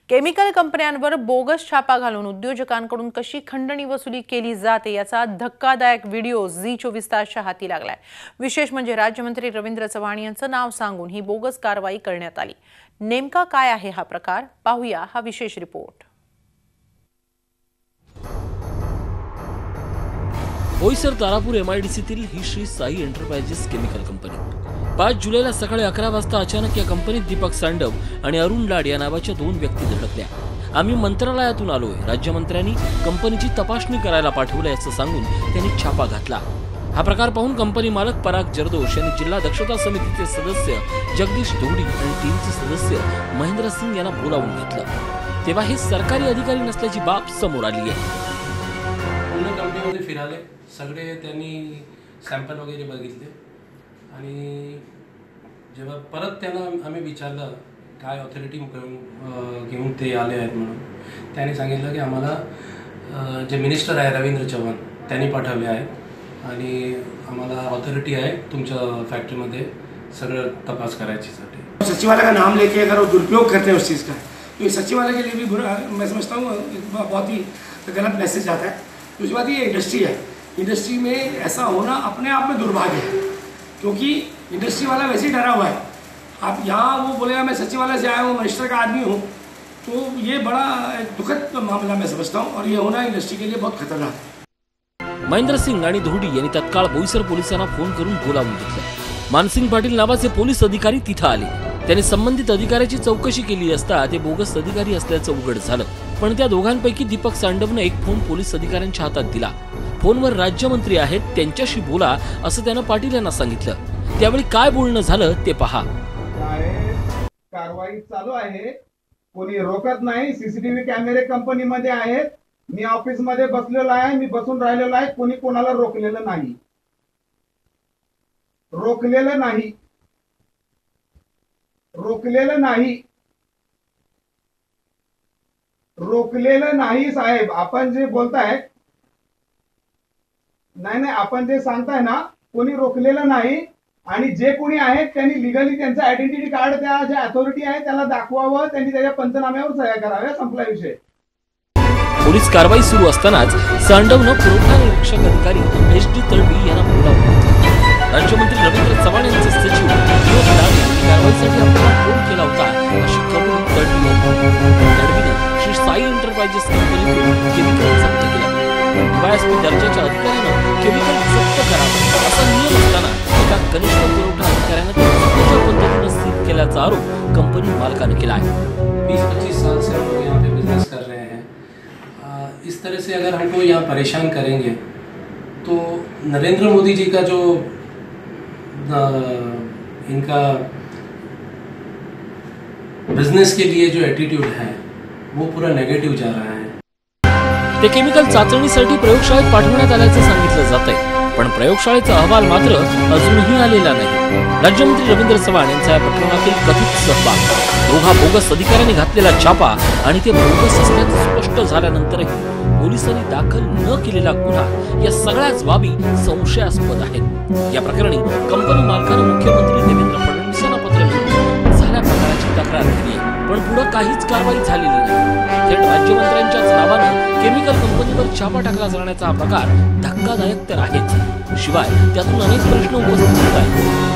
Chemical कंपन्यांवर bogus छापा घालून उद्योजकांकडून कशी खंडणी वसुली केली जाते याचा धक्कादायक व्हिडिओ झी24 तासच्या हाती लागलाय। विशेष म्हणजे राज्यमंत्री रवींद्र चव्हाण यांचं नाव सांगून ही बोगस कारवाई करण्यात आली। नेमका काय आहे हा प्रकार, पाहूया हा विशेष रिपोर्ट। बोईसर तारापूर एमआयडीसीतील ही Shri Sai enterprises chemical company 5 जुलैला सकाळी 11 वाजता अचानक या कंपनीत दीपक सांडव आणि अरुण लाड या नावाच्या 2 व्यक्ती धडकल्या। आम्ही मंत्रालयातून आलोय, राज्यमंत्र्यांनी कंपनीची तपासणी करायला पाठवलंय असं सांगून त्यांनी छापा घातला। हा प्रकार पाहून कंपनी मालक पराग जरदोश यांनी जिल्हा दक्षता समितीचे सदस्य जगदीश धोडी आणि टीमचे सदस्य महेंद्र सिंग यांना बोलावून घेतलं। तेव्हा हे सरकारी अधिकारी नसल्याची बाब समोर आली आहे। पूर्ण कंपनीमध्ये फिराले, सगळे त्यांनी सॅम्पल वगैरे बघितले आणि जेव्हा परत त्यांना आम्ही विचारलं काय ऑथॉरिटी घेऊन ते आले आहेत म्हणून, त्यांनी सांगितलं की आम्हाला जे मिनिस्टर आहे रवींद्र चव्हाण त्यांनी पाठवले आहेत आणि आम्हाला ऑथॉरिटी आहे तुमच्या फैक्ट्री में सगळं तपास करायसाठी। सचिवालय का नाम लेके अगर वो दुरुपयोग करते हैं उस चीज़ का, तो ये सचिवालय के लिए भी बुरा, मैं समझता हूँ बहुत ही गलत मैसेज जाता है। दूसरी बात ये इंडस्ट्री है, इंडस्ट्री में ऐसा होना अपने आप में दुर्भाग्य है, क्योंकि इंडस्ट्री वाला वैसे ही डरा हुआ है। आप यहाँ वो बोलेगा मैं सचिवालय से आया हूँ, मिनिस्टर का आदमी हूँ, तो ये बड़ा दुखद मामला मैं समझता हूँ और ये होना इंडस्ट्री के लिए बहुत खतरनाक है। महेंद्र सिंग आणि धोडी यांनी तत्काळ बोईसर पोलिसांना फोन करून बोलावून घेतलं। मानसिंग पाटील नावाचे पोलीस अधिकारी तिथे आले। त्यांनी संबंधित अधिकाऱ्याची चौकशी केली असता ते बोगस अधिकारी असल्याचं उघड झालं। पण त्या दोघांपैकी दीपक सांडवने एक फोन पोलीस अधिकाऱ्यांच्या हातात दिला। फोनवर राज्यमंत्री आहेत, त्यांच्याशी बोला असं त्यानं पाटील यांना सांगितलं। त्यावेळी काय बोलणं झालं ते पहा। कारवाई चालू आहे, कोणी रोकत नाही। सीसीटीव्ही कॅमेरे कंपनीमध्ये आहेत, मी ऑफिस मध्ये बसलेलो आहे, मी बसून राहिलेलो आहे, कोणी कोणाला रोकलेलं नाही, रोकलेलं नाही, रोकलेलं नाही, रोकलेलं नाही साहेब। आपण जे बोलताय नाही, आपण जे सांगताय ना, कोणी रोकलेलं नाही आणि जे कोणी आहेत त्यांनी लिगली त्यांचं आयडेंटिटी कार्ड त्या जे अथॉरिटी आहे त्याला दाखवावं, त्यांनी त्याच्या पंचनाम्यावर सह्या कराव्या, संपला विषय। पोलीस कारवाई सुरू असतानाच सांडवनं पुरवठा निरीक्षक अधिकारी HD तडवी यांना बोलावलं होतं। राज्यमंत्री रवींद्र चव्हाण यांचे सचिव विनोद लाड यांनी कारवाईसाठी आपल्याला फोन केला होता अशी कबुली तडवीनं श्री साई एंटरप्राइजेस कंपनीकडून केमिकल जप्त केलं। DYSP दर्जाच्या अधिकाऱ्यानं केमिकल जप्त करावं असा नियम असताना एका कनिष्ठ पुरवठा अधिकाऱ्यानं चुकीच्या पद्धतीनं सील केल्याचा आरोप कंपनी मालकानं केला आहे। 20-25 साल से हम लोग यहाँ पे बिजनेस कर रहे हैं। इस तरह से अगर हमको यहाँ परेशान करेंगे तो नरेंद्र मोदी जी का जो इनका बिजनेस के लिए जो एटीट्यूड है वो पूरा नेगेटिव जा रहा है। ते केमिकल चाचणीसाठी प्रयोगशाळेत पाठवण्यात आल्याचं सांगितलं जातंय, पण प्रयोगशाळेचा अहवाल मात्र अजूनही आलेला नाही। राज्यमंत्री रवींद्र चव्हाण यांचा या प्रकरणातील कथित सहभाग, दोघा बोगस अधिकाऱ्यांनी घातलेला छापा आणि ते बोगस असल्याचं स्पष्ट झाल्यानंतरही पोलिसांनी दाखल न केलेला गुन्हा या सगळ्याच बाबी संशयास्पद आहेत। या प्रकरणी कंपनी मालकानं मुख्यमंत्री देवेंद्र फडणवीस यांना पत्र लिहून झाल्या प्रकाराची तक्रार केली आहे, पण पुढे काहीच कारवाई झालेली नाही। थेट राज्यमंत्र्यांच्याच नावानं केमिकल कंपनीवर छापा टाकला जाण्याचा हा प्रकार धक्कादायक तर आहेच, शिवाय त्यातून अनेक प्रश्न उपस्थित होत आहेत।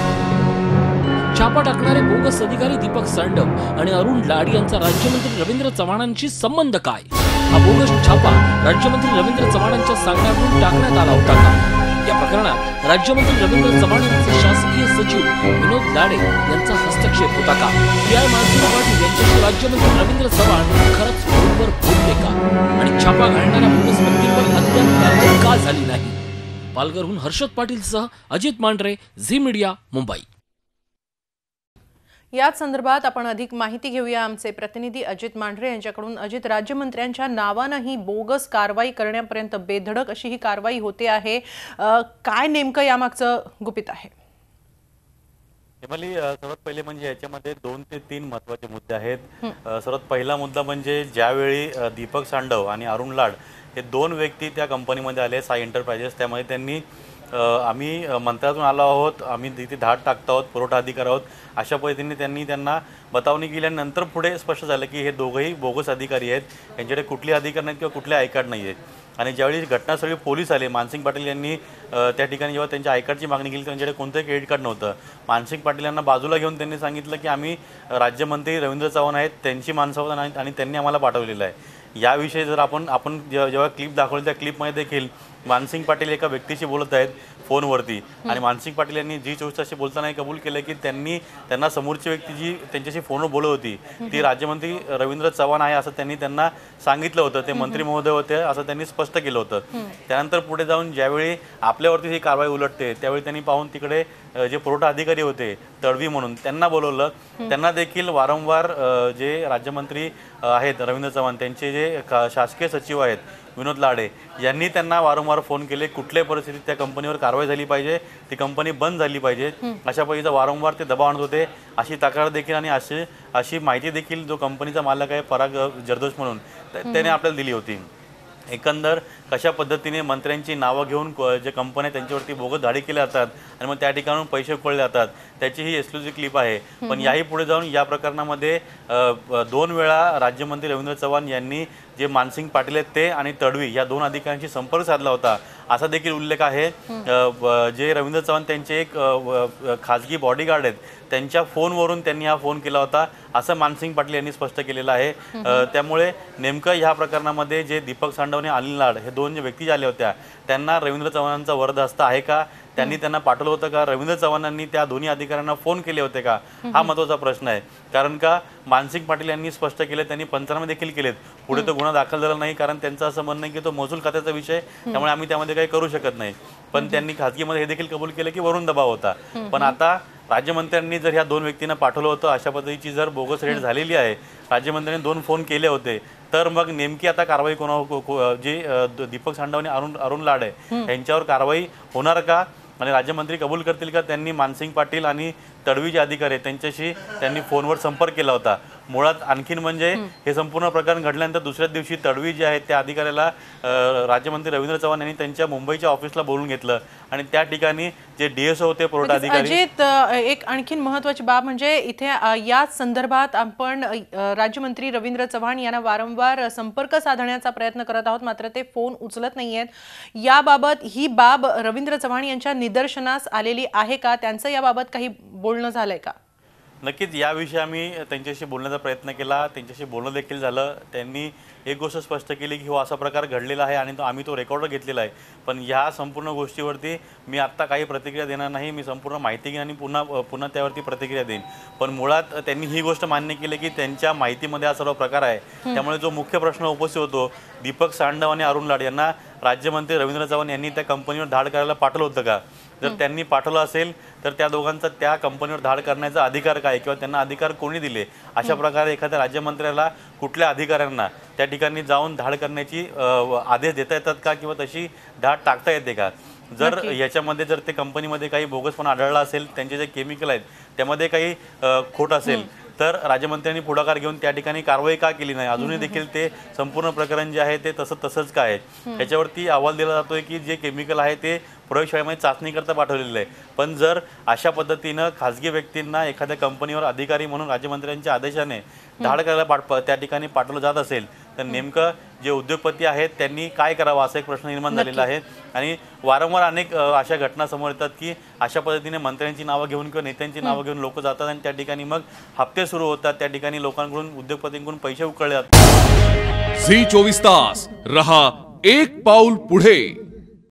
छापा टाकणारे बोगस अधिकारी दीपक सांडव आणि अरुण लाड यांचा राज्यमंत्री रवींद्र चव्हाणांशी संबंध काय? हा बोगस छापा राज्यमंत्री रवींद्र चव्हाणांच्या सांगण्यावरून टाकण्यात आला होता का? या प्रकरणात राज्यमंत्री रवींद्र चव्हाण यांचे शासकीय सचिव विनोद लाडे यांचा हस्तक्षेप होता का? मानसिंग पाटील यांच्याशी राज्यमंत्री रवींद्र चव्हाण खरंच फोनवर बोलले का? आणि छापा घालणाऱ्या बोगस व्यक्तींवर अद्याप कारवाई का झाली नाही? पालघरहून हर्षद पाटीलसह अजित मांढरे, झी मीडिया, मुंबई। याच संदर्भात आपण अधिक माहिती घेऊया आमचे प्रतिनिधी अजित मांढरे यांच्याकडून। अजित, राज्यमंत्र्यांच्या नावानं ही बोगस कारवाई करण्यापर्यंत बेधडक अशी ही कारवाई होते आहे, काय नेमकं यामागचं गुपित आहे? सर्वात पहिले म्हणजे याच्यामध्ये 2 ते 3 महत्त्वाचे मुद्दे आहेत। सर्वात पहिला मुद्दा म्हणजे ज्यावेळी दीपक सांडव आणि अरुण लाड हे 2 व्यक्ती त्या कंपनीमध्ये आले साई एंटरप्राइजेस, त्यामध्ये त्यांनी आम्ही मंत्रालयातून आलो आहोत, आम्ही तिथे धाड टाकतो आहोत, पुरवठा अधिकारी आहोत, अशा पद्धतीने त्यांना बतावणी केल्यानंतर पुढे स्पष्ट झालं की हे दोघंही बोगस अधिकारी आहेत, यांच्याकडे कुठले अधिकार नाहीत किंवा कुठले आय कार्ड नाही आहेत. आणि ज्यावेळी घटनास्थळी पोलीस आले, मानसिंग पाटील यांनी त्या ठिकाणी जेव्हा त्यांच्या आय कार्डची मागणी केली त्यांच्याकडे कोणतंही क्रेडिट कार्ड नव्हतं. मानसिंग पाटील यांना बाजूला घेऊन त्यांनी सांगितलं की आम्ही राज्यमंत्री रवींद्र चव्हाण आहेत, त्यांची माणसं आहेत आणि त्यांनी आम्हाला पाठवलेलं आहे. याविषयी जर आपण जेव्हा क्लिप दाखवली त्या क्लिपमध्ये देखील मानसिंग पाटील एका व्यक्तीशी बोलत आहेत फोनवरती आणि मानसिंग पाटील यांनी जी24 तासाशी बोलताना कबूल केलं की त्यांना समोरची व्यक्ती जी त्यांच्याशी फोनवर बोलत होती ती राज्यमंत्री रवींद्र चव्हाण आहे असं त्यांना सांगितलं होतं. ते मंत्री महोदय होते असं त्यांनी स्पष्ट केलं होतं. त्यानंतर पुढे जाऊन ज्यावेळी आपल्यावरती ही कारवाई उलटते त्यावेळी त्यांनी पाहून तिकडे जे पुरवठा अधिकारी होते तडवी म्हणून त्यांना बोलवलं. त्यांना देखील वारंवार जे राज्यमंत्री आहेत रवींद्र चव्हाण त्यांचे जे शासकीय सचिव आहेत विनोद लाडे यांनी त्यांना वारंवार फोन केले, कुठल्याही परिस्थितीत त्या कंपनीवर कारवाई झाली पाहिजे, ती कंपनी बंद झाली पाहिजे, अशा पद्धतीचा वारंवार ते दबाव आणत होते. अशी तक्रार देखील आणि अशी माहिती देखील जो कंपनीचा मालक आहे पराग जरदोश म्हणून त्याने आपल्याला दिली होती. एकंदर कशा पद्धतीने मंत्र्यांची नावं घेऊन जे कंपन्या त्यांच्यावरती बोगस धाडी केल्या जातात आणि मग त्या ठिकाणून पैसे उकळले जातात त्याची ही एक्सक्लुझिव्ह क्लिप आहे. पण याही पुढे जाऊन या प्रकरणामध्ये 2 वेळा राज्यमंत्री रवींद्र चव्हाण यांनी जे मानसिंग पाटील आहेत ते आणि तडवी या 2 अधिकाऱ्यांशी संपर्क साधला होता असा देखील उल्लेख आहे. जे रवींद्र चव्हाण त्यांचे एक खाजगी बॉडीगार्ड आहेत त्यांच्या फोनवरून त्यांनी हा फोन केला होता असं मानसिंग पाटील यांनी स्पष्ट केलेलं आहे. त्यामुळे नेमकं ह्या प्रकरणामध्ये जे दीपक सांडवणे अनिल लाड हे 2 जे व्यक्ती झाल्या होत्या त्यांना रवींद्र चव्हाणांचा वरदहस्त आहे का, त्यांनी त्यांना पाठवलं होतं का, रवींद्र चव्हाणांनी त्या दोन्ही अधिकाऱ्यांना फोन केले होते का, हा महत्त्वाचा प्रश्न आहे. कारण का मानसिंग पाटील यांनी स्पष्ट केले, त्यांनी पंचनामे देखील केलेत, पुढे तो गुन्हा दाखल झाला नाही कारण त्यांचं असं म्हणणं आहे की तो महसूल खात्याचा विषय त्यामुळे आम्ही त्यामध्ये काही करू शकत नाही. पण त्यांनी खाजगीमध्ये हे देखील कबूल केलं की वरून दबाव होता. पण आता राज्यमंत्र्यांनी जर ह्या 2 व्यक्तींना पाठवलं होतं अशा पद्धतीची जर बोगस रेड झालेली आहे, राज्यमंत्र्यांनी 2 फोन केले होते, तर मग नेमकी आता कारवाई जे दीपक सांडवणे अरुण लाड आहे यांच्यावर कारवाई होणार का आणि राज्यमंत्री कबूल करतील का त्यांनी मानसिंग पाटील आणि तडवी जे अधिकारी आहेत त्यांच्याशी त्यांनी फोनवर संपर्क केला होता. मुळात आणखीन म्हणजे हे संपूर्ण प्रकरण घडल्यानंतर दुसऱ्याच दिवशी तडवी जे आहेत त्या अधिकाऱ्याला राज्यमंत्री रवींद्र चव्हाण यांनी त्यांच्या मुंबईच्या ऑफिसला बोलून घेतलं आणि त्या ठिकाणी जे DSO होते पुरवठा अधिकारी. अजित, एक आणखीन महत्त्वाची बाब म्हणजे इथे याच संदर्भात आपण राज्यमंत्री रवींद्र चव्हाण यांना वारंवार संपर्क साधण्याचा प्रयत्न करत आहोत मात्र ते फोन उचलत नाहीयेत. याबाबत ही बाब रवींद्र चव्हाण यांच्या निदर्शनास आलेली आहे का, त्यांचं याबाबत काही बोलणं झालंय का? नक्कीच याविषयी आम्ही त्यांच्याशी बोलण्याचा प्रयत्न केला, त्यांच्याशी बोलणं देखील झालं. त्यांनी एक गोष्ट स्पष्ट केली की हो असा प्रकार घडलेला आहे आणि आम्ही तो रेकॉर्डर घेतलेला आहे. पण ह्या संपूर्ण गोष्टीवरती मी आत्ता काही प्रतिक्रिया देणार नाही, मी संपूर्ण माहिती घेईन आणि पुन्हा त्यावरती प्रतिक्रिया देईन. पण मुळात त्यांनी ही गोष्ट मान्य केली की त्यांच्या माहितीमध्ये हा सर्व प्रकार आहे. त्यामुळे जो मुख्य प्रश्न उपस्थित होतो दीपक सांडव आणि अरुण लाड यांना राज्यमंत्री रवींद्र चव्हाण यांनी त्या कंपनीवर धाड करायला पाठवलं होतं का, जर त्यांनी पाठवलं असेल तर त्या दोघांचा त्या कंपनीवर धाड करण्याचा अधिकार काय किंवा त्यांना अधिकार कोणी दिले, अशा प्रकारे एखाद्या राज्यमंत्र्याला कुठल्या अधिकाऱ्यांना त्या ठिकाणी जाऊन धाड करण्याची आदेश देता येतात का किंवा तशी धाड टाकता येते का. जर याच्यामध्ये जर ते कंपनीमध्ये काही बोगसपणा आढळला असेल, त्यांचे जे केमिकल आहेत त्यामध्ये काही खोट असेल तर राज्यमंत्र्यांनी पुढाकार घेऊन त्या ठिकाणी कारवाई का केली नाही, अजूनही देखील ते संपूर्ण प्रकरण जे आहे ते तसंच काय आहे याच्यावरती अहवाल दिला जातोय की जे केमिकल आहे ते प्रयोगशाळेमध्ये चाचणीकरता पाठवलेलं आहे. पण जर अशा पद्धतीनं खाजगी व्यक्तींना एखाद्या कंपनीवर अधिकारी म्हणून राज्यमंत्र्यांच्या आदेशाने धाड करायला त्या ठिकाणी पाठवलं जात असेल तर नेमकं जे उद्योगपती आहेत त्यांनी काय करावं असा एक प्रश्न निर्माण झालेला आहे. आणि वारंवार अनेक अशा घटना समोर येतात की अशा पद्धतीने मंत्र्यांची नावं घेऊन किंवा नेत्यांची नावं घेऊन लोक जातात आणि त्या ठिकाणी मग हप्ते सुरू होतात, त्या ठिकाणी लोकांकडून उद्योगपतींकडून पैसे उकळले जातात. झी 24 तास रहा एक पाऊल पुढे.